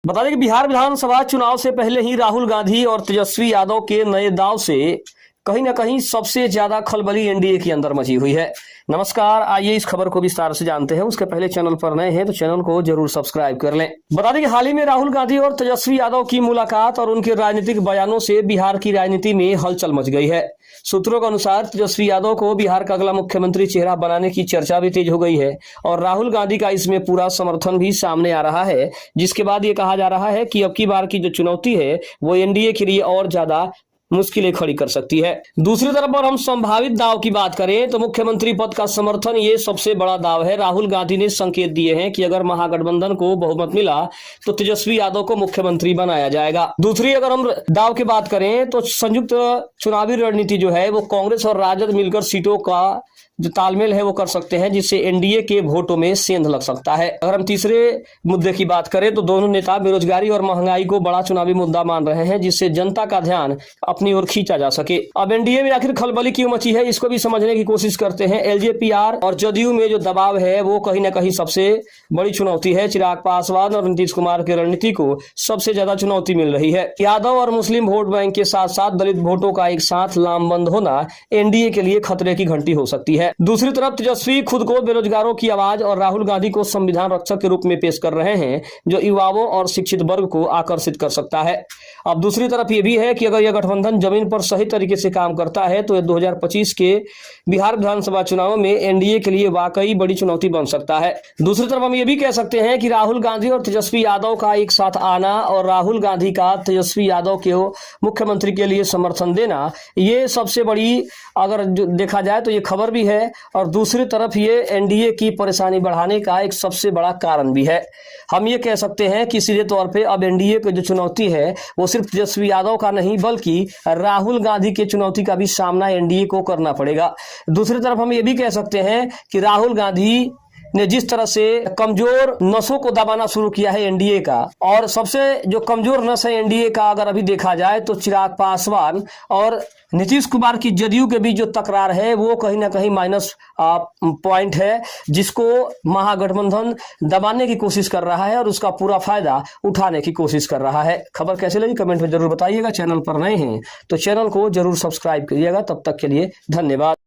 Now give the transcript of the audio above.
बता दें कि बिहार विधानसभा चुनाव से पहले ही राहुल गांधी और तेजस्वी यादव के नए दांव से कहीं ना कहीं सबसे ज्यादा खलबली एनडीए के अंदर मची हुई है। नमस्कार, आइए इस खबर को विस्तार से जानते हैं। उसके पहले चैनल पर नए हैं तो चैनल को जरूर सब्सक्राइब कर लें। बता दें कि हाल ही में राहुल गांधी और तेजस्वी यादव की मुलाकात और उनके राजनीतिक बयानों से बिहार की राजनीति में हलचल मच गई है। सूत्रों के अनुसार तेजस्वी यादव को बिहार का अगला मुख्यमंत्री चेहरा बनाने की चर्चा भी तेज हो गई है और राहुल गांधी का इसमें पूरा समर्थन भी सामने आ रहा है, जिसके बाद ये कहा जा रहा है कि अब की बार की जो चुनौती है वो एनडीए के लिए और ज्यादा मुश्किलें खड़ी कर सकती है। दूसरी तरफ पर हम संभावित दाव की बात करें तो मुख्यमंत्री पद का समर्थन ये सबसे बड़ा दाव है। राहुल गांधी ने संकेत दिए हैं कि अगर महागठबंधन को बहुमत मिला तो तेजस्वी यादव को मुख्यमंत्री बनाया जाएगा। दूसरी अगर हम दाव की बात करें तो संयुक्त चुनावी रणनीति जो है वो कांग्रेस और राजद मिलकर सीटों का जो तालमेल है वो कर सकते हैं, जिससे एनडीए के वोटों में सेंध लग सकता है। अगर हम तीसरे मुद्दे की बात करें तो दोनों नेता बेरोजगारी और महंगाई को बड़ा चुनावी मुद्दा मान रहे हैं, जिससे जनता का ध्यान अपनी ओर खींचा जा सके। अब एनडीए में आखिर खलबली क्यों मची है, इसको भी समझने की कोशिश करते हैं। एलजेपीआर और जदयू में जो दबाव है वो कहीं ना कहीं सबसे बड़ी चुनौती है। चिराग पासवान और नीतीश कुमार की रणनीति को सबसे ज्यादा चुनौती मिल रही है। यादव और मुस्लिम वोट बैंक के साथ साथ दलित वोटों का एक साथ लामबंद होना एनडीए के लिए खतरे की घंटी हो सकती है। दूसरी तरफ तेजस्वी खुद को बेरोजगारों की आवाज और राहुल गांधी को संविधान रक्षक के रूप में पेश कर रहे हैं, जो युवाओं और शिक्षित वर्ग को आकर्षित कर सकता है। अब दूसरी तरफ यह भी है कि अगर यह गठबंधन जमीन पर सही तरीके से काम करता है तो 2025 के बिहार विधानसभा चुनाव में एनडीए के लिए वाकई बड़ी चुनौती बन सकता है। दूसरी तरफ हम ये भी कह सकते हैं कि राहुल गांधी और तेजस्वी यादव का एक साथ आना और राहुल गांधी का तेजस्वी यादव के मुख्यमंत्री के लिए समर्थन देना, ये सबसे बड़ी अगर देखा जाए तो ये खबर भी है और दूसरी तरफ ये एनडीए की परेशानी बढ़ाने का एक सबसे बड़ा कारण भी है। हम ये कह सकते हैं कि सीधे तौर पे अब एनडीए की जो चुनौती है वो सिर्फ तेजस्वी यादव का नहीं बल्कि राहुल गांधी की चुनौती का भी सामना एनडीए को करना पड़ेगा। दूसरी तरफ हम ये भी कह सकते हैं कि राहुल गांधी ने जिस तरह से कमजोर नसों को दबाना शुरू किया है एनडीए का, और सबसे जो कमजोर नस है एनडीए का अगर अभी देखा जाए तो चिराग पासवान और नीतीश कुमार की जदयू के बीच जो तकरार है वो कहीं ना कहीं माइनस पॉइंट है, जिसको महागठबंधन दबाने की कोशिश कर रहा है और उसका पूरा फायदा उठाने की कोशिश कर रहा है। खबर कैसे लगी कमेंट में जरूर बताइएगा। चैनल पर नए हैं तो चैनल को जरूर सब्सक्राइब करिएगा। तब तक के लिए धन्यवाद।